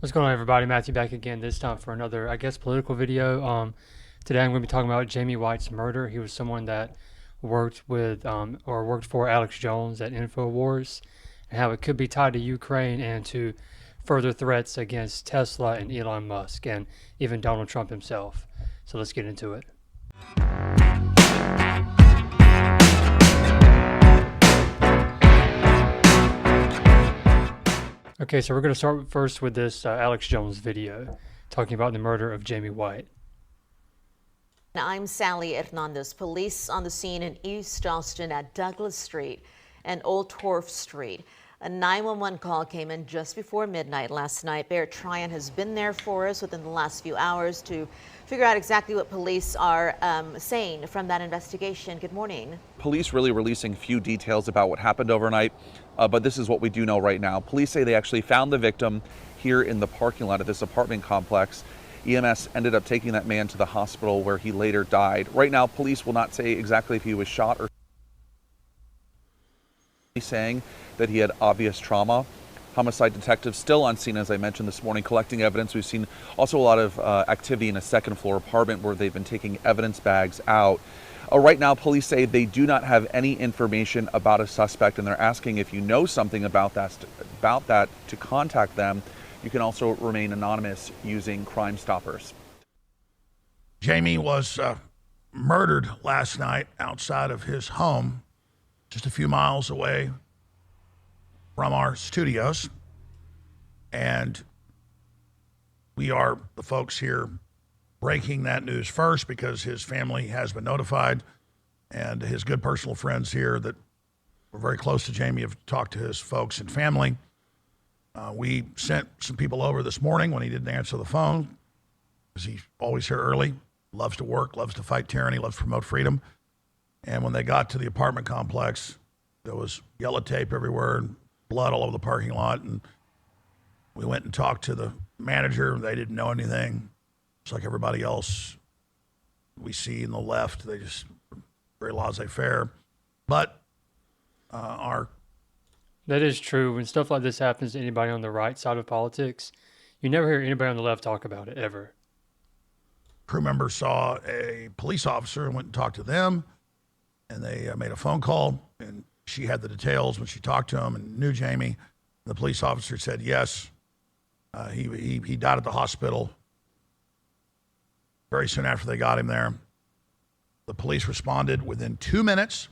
What's going on, everybody? Matthew back again, this time for another, I guess, political video. Today I'm going to be talking about Jamie White's murder. He was someone that worked with or worked for Alex Jones at InfoWars, and how it could be tied to Ukraine and to further threats against Tesla and Elon Musk and even Donald Trump himself. So let's get into it. Okay, so we're going to start first with this Alex Jones video talking about the murder of Jamie White. I'm Sally Hernandez. Police on the scene in East Austin at Douglas Street and Old Torf Street. A 911 call came in just before midnight last night. Barrett Tryon has been there for us within the last few hours to figure out exactly what police are saying from that investigation. Good morning. Police really releasing few details about what happened overnight, but this is what we do know right now. Police say they actually found the victim here in the parking lot of this apartment complex. EMS ended up taking that man to the hospital where he later died. Right now, police will not say exactly if he was shot or saying that he had obvious trauma. Homicide detectives still on scene, as I mentioned this morning, collecting evidence. We've seen also a lot of activity in a second floor apartment where they've been taking evidence bags out. Right now, police say they do not have any information about a suspect, and they're asking if you know something about that to contact them. You can also remain anonymous using Crime Stoppers. Jamie was murdered last night outside of his home, just a few miles away from our studios. And we are the folks here breaking that news first because his family has been notified, and his good personal friends here that were very close to Jamie have talked to his folks and family. We sent some people over this morning when he didn't answer the phone, because he's always here early, loves to work, loves to fight tyranny, loves to promote freedom. And when they got to the apartment complex, there was yellow tape everywhere and blood all over the parking lot. And we went and talked to the manager. They didn't know anything. It's like everybody else we see in the left. They just very laissez-faire. But That is true. When stuff like this happens to anybody on the right side of politics, you never hear anybody on the left talk about it, ever. Crew member saw a police officer and went and talked to them, and they made a phone call, and she had the details when she talked to him and knew Jamie. The police officer said yes, he died at the hospital very soon after they got him there. The police responded within 2 minutes,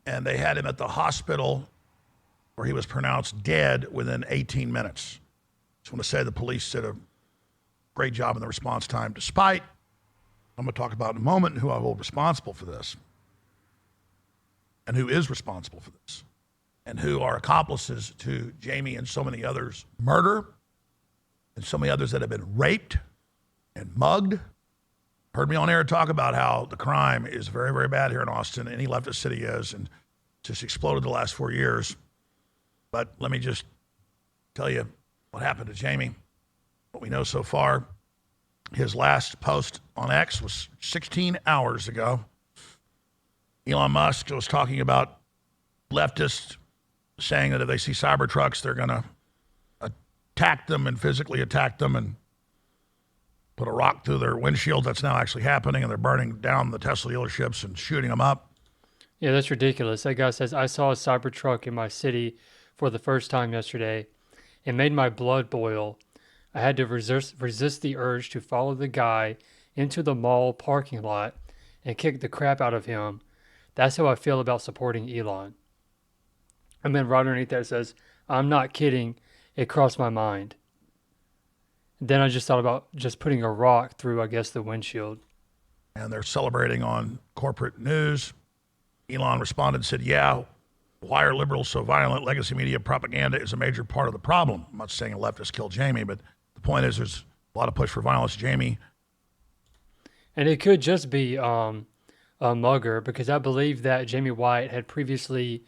and they had him at the hospital where he was pronounced dead within 18 minutes. Just want to say the police did a great job in the response time, despite, I'm going to talk about in a moment, who I hold responsible for this, and who is responsible for this, and who are accomplices to Jamie and so many others' murder, and so many others that have been raped and mugged. Heard me on air talk about how the crime is very, very bad here in Austin. Any leftist city is, and just exploded the last 4 years. But let me just tell you what happened to Jamie. What we know so far, his last post on X was 16 hours ago. Elon Musk was talking about leftists saying that if they see Cybertrucks, they're going to attack them and physically attack them and put a rock through their windshield. That's now actually happening, and they're burning down the Tesla dealerships and shooting them up. Yeah, that's ridiculous. That guy says, I saw a Cybertruck in my city for the first time yesterday. It made my blood boil. I had to resist the urge to follow the guy into the mall parking lot and kick the crap out of him. That's how I feel about supporting Elon. And then right underneath that it says, I'm not kidding. It crossed my mind. Then I just thought about just putting a rock through, I guess, the windshield. And they're celebrating on corporate news. Elon responded and said, yeah, why are liberals so violent? Legacy media propaganda is a major part of the problem. I'm not saying a leftist killed Jamie, but the point is there's a lot of push for violence. Jamie. And it could just be a mugger, because I believe that Jamie White had previously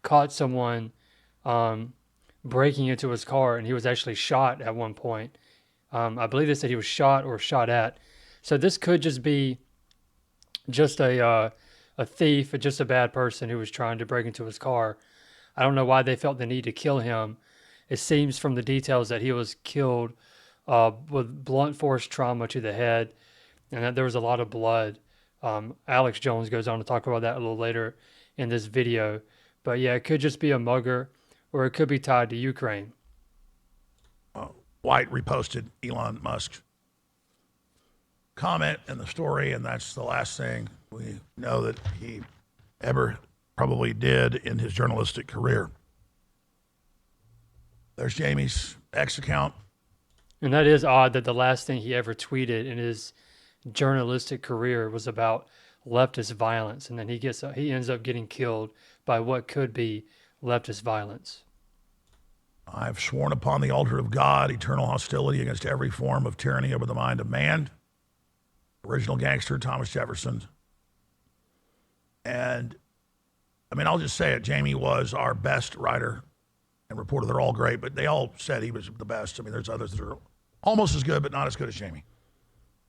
caught someone breaking into his car, and he was actually shot at one point. I believe they said he was shot or shot at. So this could just be just a thief, just a bad person who was trying to break into his car. I don't know why they felt the need to kill him. it seems from the details that he was killed with blunt force trauma to the head, and that there was a lot of blood. Alex Jones goes on to talk about that a little later in this video. But yeah, it could just be a mugger, or it could be tied to Ukraine. White reposted Elon Musk's comment in the story, and that's the last thing we know that he ever probably did in his journalistic career. There's Jamie's X account. And that is odd that the last thing he ever tweeted in his journalistic career was about leftist violence, and then he ends up getting killed by what could be leftist violence. I've sworn upon the altar of God eternal hostility against every form of tyranny over the mind of man. Original gangster Thomas Jefferson. And I mean, I'll just say it. Jamie was our best writer and reporter. They're all great, but they all said he was the best. I mean, there's others that are almost as good, but not as good as Jamie.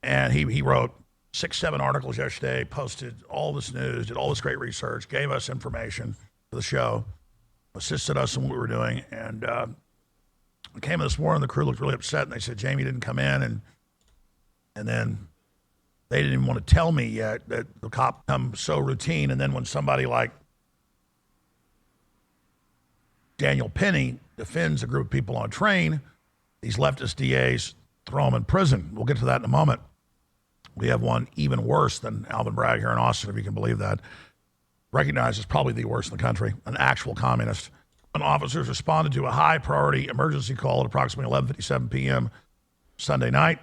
And he wrote 6-7 articles yesterday, posted all this news, did all this great research, gave us information for the show, assisted us in what we were doing. And I came in this morning, the crew looked really upset, and they said Jamie didn't come in, and then they didn't even want to tell me yet that the cop comes so routine. And then when somebody like Daniel Penny defends a group of people on a train, these leftist DAs throw them in prison. We'll get to that in a moment. We have one even worse than Alvin Bragg here in Austin, if you can believe that. Recognized as probably the worst in the country, an actual communist. When officers responded to a high-priority emergency call at approximately 11:57 p.m. Sunday night.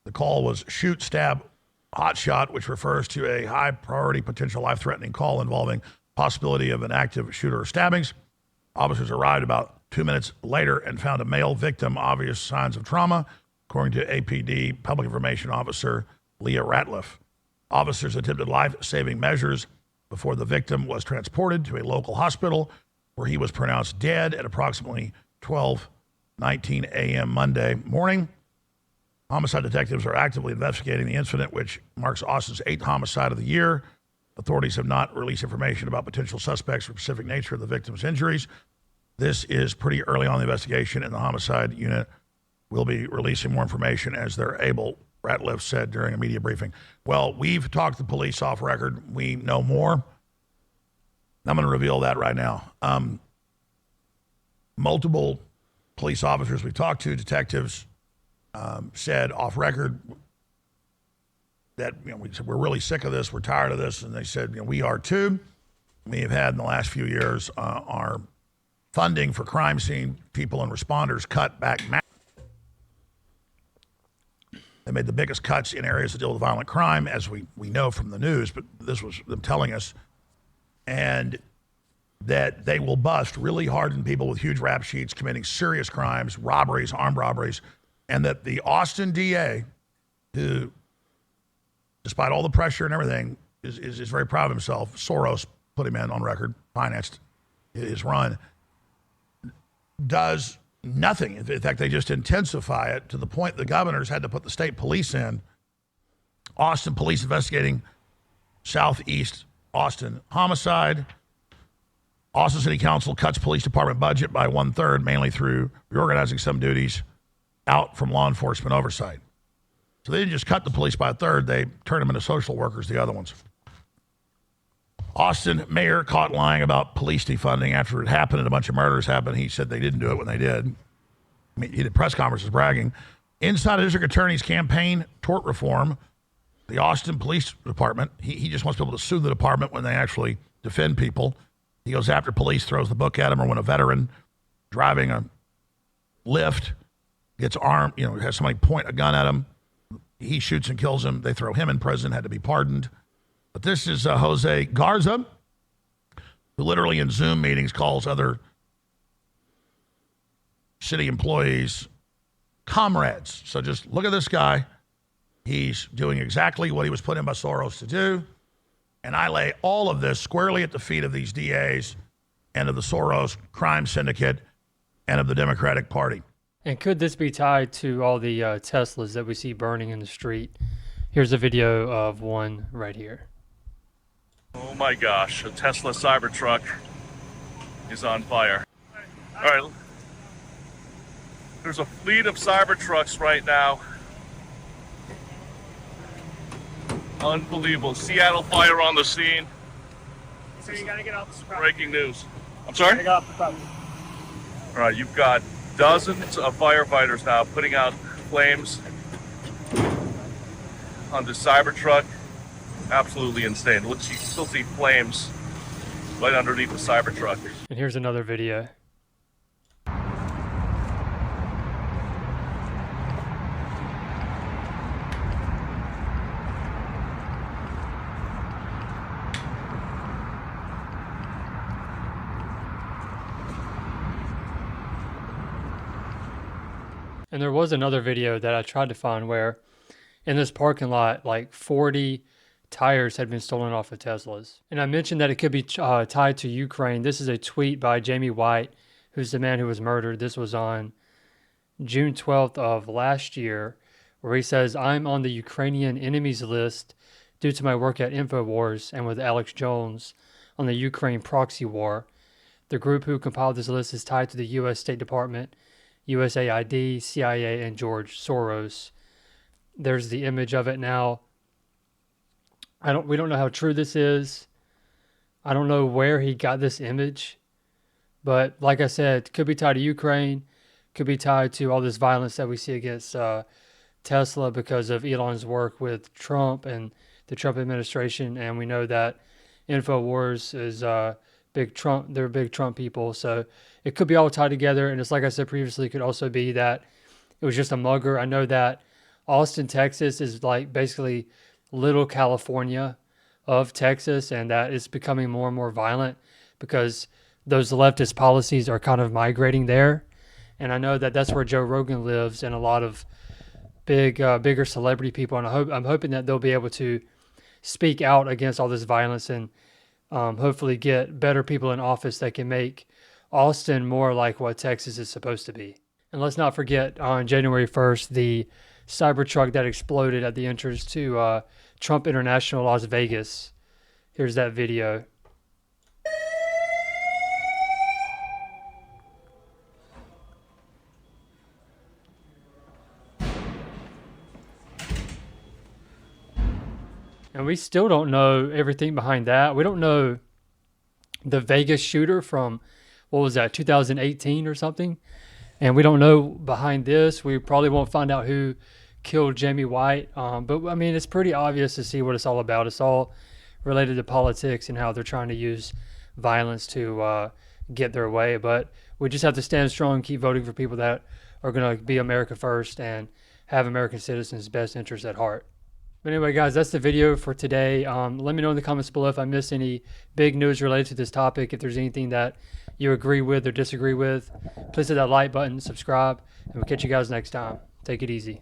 The call was shoot, stab, hot shot, which refers to a high-priority potential life-threatening call involving possibility of an active shooter or stabbings. Officers arrived about 2 minutes later and found a male victim, obvious signs of trauma, according to APD Public Information Officer Leah Ratliff. Officers attempted life-saving measures before the victim was transported to a local hospital where he was pronounced dead at approximately 12:19 a.m. Monday morning. Homicide detectives are actively investigating the incident, which marks Austin's 8th homicide of the year. Authorities have not released information about potential suspects or specific nature of the victim's injuries. This is pretty early on in the investigation, and the homicide unit will be releasing more information as they're able, Ratliff said during a media briefing. Well, we've talked to the police off record. We know more. I'm going to reveal that right now. Multiple police officers we've talked to, detectives, said off record that we said we're really sick of this, we're tired of this, and they said we are too. We have had in the last few years our funding for crime scene people and responders cut back. They made the biggest cuts in areas that deal with violent crime, as we know from the news, but this was them telling us, and that they will bust really hardened people with huge rap sheets committing serious crimes, robberies, armed robberies, and that the Austin DA, who, despite all the pressure and everything, is very proud of himself. Soros put him in on record, financed his run, does nothing. In fact, they just intensify it to the point the governors had to put the state police in. Austin police investigating Southeast Austin homicide. Austin City Council cuts police department budget by 1/3, mainly through reorganizing some duties out from law enforcement oversight. So they didn't just cut the police by 1/3, they turned them into social workers, the other ones. Austin mayor caught lying about police defunding after it happened and a bunch of murders happened. He said they didn't do it when they did. I mean, he did press conferences bragging. Inside a district attorney's campaign, tort reform, the Austin Police Department, he just wants people to sue the department when they actually defend people. He goes after police, throws the book at them, or when a veteran driving a lift gets armed, has somebody point a gun at him, he shoots and kills him. They throw him in prison, had to be pardoned. But this is Jose Garza, who literally in Zoom meetings calls other city employees comrades. So just look at this guy. He's doing exactly what he was put in by Soros to do. And I lay all of this squarely at the feet of these DAs and of the Soros crime syndicate and of the Democratic Party. And could this be tied to all the Teslas that we see burning in the street? Here's a video of one right here. Oh my gosh, a Tesla Cybertruck is on fire. All right, There's a fleet of Cybertrucks right now. Unbelievable. Seattle fire on the scene. So you gotta get off the property. Breaking news. I'm sorry? Get off the property. All right, you've got dozens of firefighters now putting out flames on the Cybertruck. Absolutely insane. Look, you still see flames right underneath the Cybertruck. And here's another video. And there was another video that I tried to find where in this parking lot, like 40 tires had been stolen off of Teslas. And I mentioned that it could be tied to Ukraine. This is a tweet by Jamie White, who's the man who was murdered. This was on June 12th of last year, where he says, "I'm on the Ukrainian enemies list due to my work at InfoWars and with Alex Jones on the Ukraine proxy war. The group who compiled this list is tied to the U.S. State Department, USAID, CIA, and George Soros." There's the image of it now. We don't know how true this is. I don't know where he got this image, but like I said, it could be tied to Ukraine, could be tied to all this violence that we see against Tesla because of Elon's work with Trump and the Trump administration. And we know that InfoWars is big Trump. They're big Trump people, so it could be all tied together. And it's like I said previously, it could also be that it was just a mugger. I know that Austin, Texas is like basically little California of Texas, and that it's becoming more and more violent because those leftist policies are kind of migrating there. And I know that that's where Joe Rogan lives and a lot of bigger celebrity people. And I'm hoping that they'll be able to speak out against all this violence and hopefully get better people in office that can make Austin more like what Texas is supposed to be. And let's not forget on January 1st, the Cybertruck that exploded at the entrance to Trump International Las Vegas. Here's that video. And we still don't know everything behind that. We don't know the Vegas shooter from, what was that, 2018 or something? And we don't know behind this. We probably won't find out who killed Jamie White. But I mean, it's pretty obvious to see what it's all about. It's all related to politics and how they're trying to use violence to get their way. But we just have to stand strong and keep voting for people that are going to be America first and have American citizens' best interests at heart. But anyway, guys, that's the video for today. Let me know in the comments below if I missed any big news related to this topic. If there's anything that you agree with or disagree with, please hit that like button, subscribe, and we'll catch you guys next time. Take it easy.